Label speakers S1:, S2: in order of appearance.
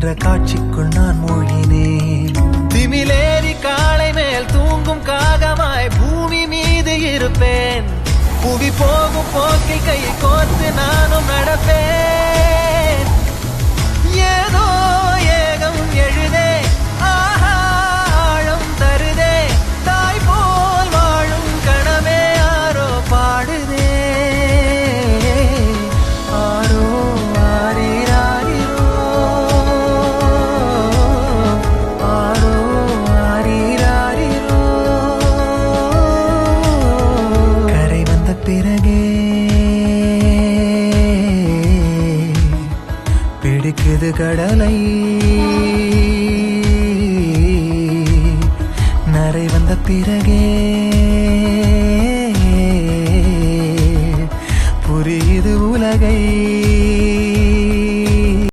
S1: என்ற காட்சிக்குள் நான் மூழ்கினேன். திமிலேறி காளை மேல் தூங்கும் காகமாய் பூமி மீது இருப்பேன். புவி போகும் போக்கில் கை கோர்த்து நானும் நடப்பேன். ஏதோ ஏகம் எழுதே, ஆழம் தருதே, தாய் போல் வாழும் கணமே ஆரோ பாடுதே. ஆரோ ஆரீராரிரோ, ஆரோ ஆரீராரிரோ. கரை வந்த பிறகே பிடிக்குது கடலை, நரை வந்த பிறகே